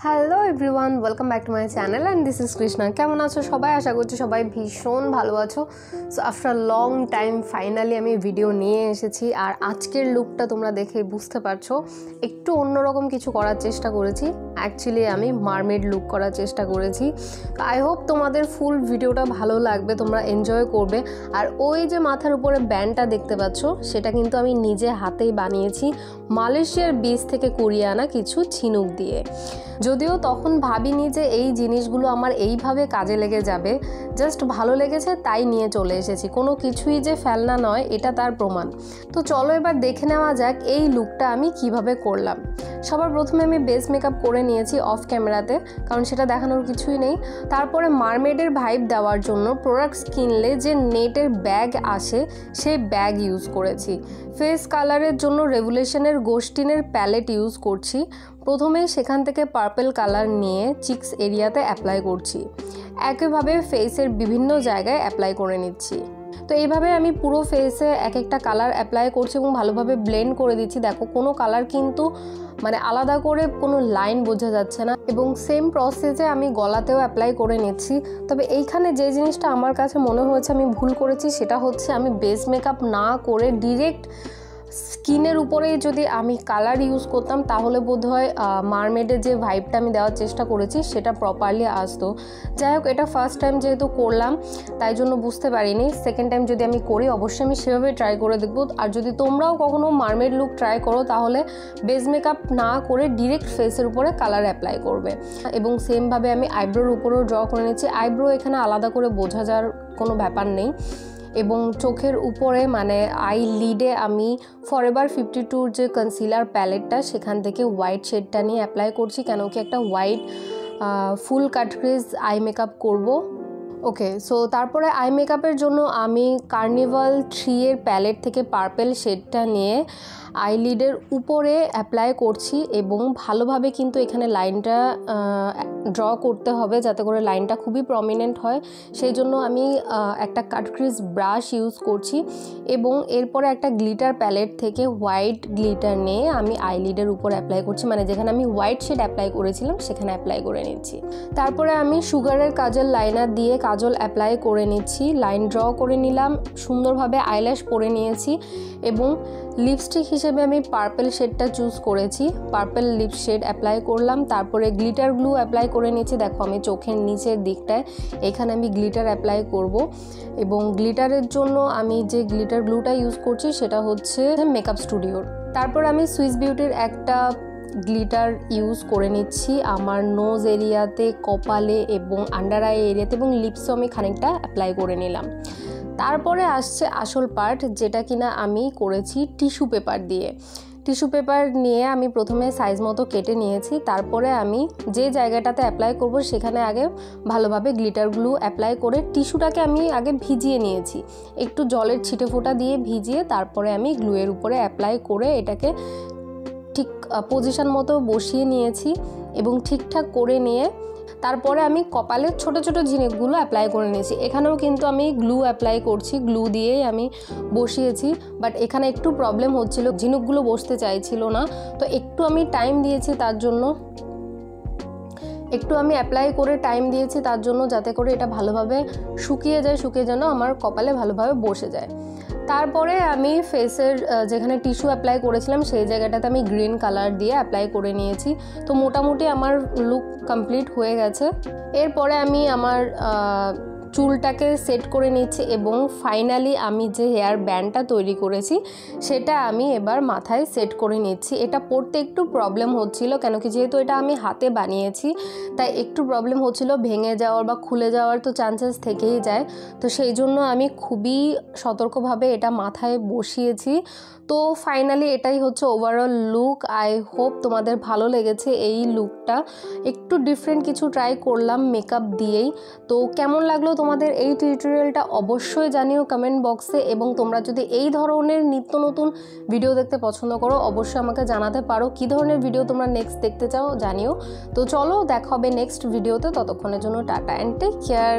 Hello everyone, welcome back to my channel and this is Krishna. কেমন আছো সবাই? আশা করছি সবাই ভীষণ ভালো আছো। So after long time finally আমি ভিডিও নিয়ে এসেছি। আর আজকের লুকটা তোমরা দেখে বুঝতে পারছো, একটু অন্যরকম কিছু করার চেষ্টা করেছি। অ্যাকচুয়ালি আমি মারমেড লুক করার চেষ্টা করেছি। আই হোপ তোমাদের ফুল ভিডিওটা ভালো লাগবে, তোমরা এনজয় করবে। আর ওই যে মাথার উপরে ব্যান্ডটা দেখতে পাচ্ছ, সেটা কিন্তু আমি নিজে হাতেই বানিয়েছি মালয়েশিয়ার বীজ থেকে কুড়িয়ে আনা কিছু ঝিনুক দিয়ে। যদিও তখন ভাবিনি যে এই জিনিসগুলো আমার এইভাবে কাজে লেগে যাবে, জাস্ট ভালো লেগেছে তাই নিয়ে চলে এসেছি। কোনো কিছুই যে ফেলনা নয়, এটা তার প্রমাণ। তো চলো এবার দেখে নেওয়া যাক এই লুকটা আমি কিভাবে করলাম। সবার প্রথমে আমি বেস মেকআপ করে নিয়েছি অফ ক্যামেরাতে, কারণ সেটা দেখানোর কিছুই নেই। তারপরে মারমেডের ভাইব দেওয়ার জন্য প্রোডাক্টস কিনলে যে নেটের ব্যাগ আসে, সেই ব্যাগ ইউজ করেছি। ফেস কালারের জন্য রেভুলেশনের গোস্টিনের প্যালেট ইউজ করছি। প্রথমেই সেখান থেকে পার্পল কালার নিয়ে চিকস এরিয়াতে অ্যাপ্লাই করছি। একইভাবে ফেসের বিভিন্ন জায়গায় অ্যাপ্লাই করে নিচ্ছি। তো এইভাবে আমি পুরো ফেসে এক একটা কালার অ্যাপ্লাই করছি এবং ভালোভাবে ব্লেন্ড করে দিচ্ছি। দেখো, কোনো কালার কিন্তু আলাদা করে কোনো লাইন বোঝা যাচ্ছে না। এবং সেম প্রসেসে আমি গলাতেও অ্যাপ্লাই করে নিচ্ছি। তবে এইখানে যে জিনিসটা আমার কাছে মনে হয়েছে আমি ভুল করেছি, সেটা হচ্ছে আমি বেস মেকআপ না করে ডিরেক্ট স্কিনের উপরেই যদি আমি কালার ইউজ করতাম, তাহলে বোধহয় মারমেডের যে ভাইবটা আমি দেওয়ার চেষ্টা করেছি সেটা প্রপারলি আসতো। যাই হোক, এটা ফার্স্ট টাইম যেহেতু করলাম, তাই জন্য বুঝতে পারিনি। সেকেন্ড টাইম যদি আমি করি, অবশ্যই আমি সেভাবে ট্রাই করে দেখবো। আর যদি তোমরাও কখনো মারমেড লুক ট্রাই করো, তাহলে বেস মেকআপ না করে ডিরেক্ট ফেসের উপরে কালার অ্যাপ্লাই করবে। এবং সেমভাবে আমি আইব্রোর উপরেও ড্র করে নিচ্ছি। আইব্রো এখানে আলাদা করে বোঝা যাওয়ার কোনো ব্যাপার নেই। এবং চোখের উপরে আই লিডে আমি ফরএভার 52 যে কনসিলার প্যালেটটা, সেখান থেকে হোয়াইট শেডটা নিয়ে অ্যাপ্লাই করছি, কেন কি একটা হোয়াইট ফুল কাট ক্রিজ আই মেকআপ করবো। ওকে, সো তারপরে আই মেকআপের জন্য আমি কার্নিভাল 3 এর প্যালেট থেকে পার্পল শেডটা নিয়ে আইলিডের উপরে অ্যাপ্লাই করছি। এবং ভালোভাবে কিন্তু এখানে লাইনটা ড্র করতে হবে, যাতে করে লাইনটা খুবই প্রমিনেন্ট হয়। সেই জন্য আমি একটা কাট ক্রিজ ব্রাশ ইউজ করছি। এবং এরপরে একটা গ্লিটার প্যালেট থেকে হোয়াইট গ্লিটার নিয়ে আমি আইলিডের উপর অ্যাপ্লাই করছি, যেখানে আমি হোয়াইট শেড অ্যাপ্লাই করেছিলাম সেখানে অ্যাপ্লাই করে নিচ্ছি। তারপরে আমি সুগারের কাজল লাইনার দিয়ে কাজল অ্যাপ্লাই করে নিচ্ছি। লাইন ড্র করে নিলাম, সুন্দরভাবে আইল্যাশ পরে নিয়েছি। এবং লিপস্টিক হিসেবে আমি পার্পল শেডটা চুজ করেছি, পার্পল লিপ শেড অ্যাপ্লাই করলাম। তারপরে গ্লিটার গ্লু অ্যাপ্লাই করে নিয়েছি। দেখো, আমি চোখের নিচের দিকটায় এখানে আমি গ্লিটার অ্যাপ্লাই করব। এবং গ্লিটারের জন্য আমি যে গ্লিটার গ্লুটা ইউজ করছি সেটা হচ্ছে মেকআপ স্টুডিওর। তারপর আমি সুইস বিউটির একটা গ্লিটার ইউজ করে নিচ্ছি আমার নোজ এরিয়াতে, কপালে এবং আন্ডার আই এরিয়াতে, এবং লিপসও আমি খানিকটা অ্যাপ্লাই করে নিলাম। তারপরে আসছে আসল পার্ট, যেটা কিনা আমি করেছি টিস্যু পেপার দিয়ে। টিস্যু পেপার নিয়ে আমি প্রথমে সাইজ মতো কেটে নিয়েছি। তারপরে আমি যে জায়গাটাতে অ্যাপ্লাই করব সেখানে আগে ভালোভাবে গ্লিটার গ্লু অ্যাপ্লাই করে টিস্যুটাকে আমি আগে ভিজিয়ে নিয়েছি, একটু জলের ছিটে ফোঁটা দিয়ে ভিজিয়ে তারপরে আমি গ্লুয়ের উপরে অ্যাপ্লাই করে এটাকে ঠিক পজিশন মতো বসিয়ে নিয়েছি। এবং ঠিকঠাক করে নিয়ে তারপরে আমি কপালের ছোট ছোট ঝিনুকগুলো অ্যাপ্লাই করে নিয়েছি। এখানেও কিন্তু আমি গ্লু অ্যাপ্লাই করছি, গ্লু দিয়েই আমি বসিয়েছি। বাট এখানে একটু প্রবলেম হচ্ছিল, ঝিনুকগুলো বসতে চাইছিল না। তো একটু আমি টাইম দিয়েছি তার জন্য, একটু আমি অ্যাপ্লাই করে টাইম দিয়েছি তার জন্য, যাতে করে এটা ভালোভাবে শুকিয়ে যায়, শুকিয়ে যেন আমার কপালে ভালোভাবে বসে যায়। তারপরে আমি ফেসের যেখানে টিস্যু অ্যাপ্লাই করেছিলাম সেই জায়গাটাতে আমি গ্রিন কালার দিয়ে অ্যাপ্লাই করে নিয়েছি। তো মোটামুটি আমার লুক কমপ্লিট হয়ে গেছে। এরপরে আমি আমার চুলটাকে সেট করে নিচ্ছি এবং ফাইনালি আমি যে হেয়ার ব্যান্ডটা তৈরি করেছি সেটা আমি এবার মাথায় সেট করে নিচ্ছি। এটা পরতে একটু প্রবলেম হচ্ছিল, কেন কি যেহেতু এটা আমি হাতে বানিয়েছি, তাই একটু প্রবলেম হচ্ছিল, ভেঙে যাওয়ার বা খুলে যাওয়ার তো চান্সেস থেকেই যায়। তো সেই জন্য আমি খুবই সতর্কভাবে এটা মাথায় বসিয়েছি। তো ফাইনালি এটাই হচ্ছে ওভারঅল লুক। আই হোপ তোমাদের ভালো লেগেছে এই লুকটা। একটু ডিফারেন্ট কিছু ট্রাই করলাম মেকআপ দিয়েই। তো কেমন লাগলো তোমাদের এই টিউটোরিয়ালটা অবশ্যই জানিও কমেন্ট বক্সে। এবং তোমরা যদি এই ধরনের নিত্য নতুন ভিডিও দেখতে পছন্দ করো, অবশ্যই আমাকে জানাতে পারো কী ধরনের ভিডিও তোমরা নেক্সট দেখতে চাও, জানিও। তো চলো, দেখা হবে নেক্সট ভিডিওতে। ততক্ষণের জন্য টাটা অ্যান্ড টেক কেয়ার।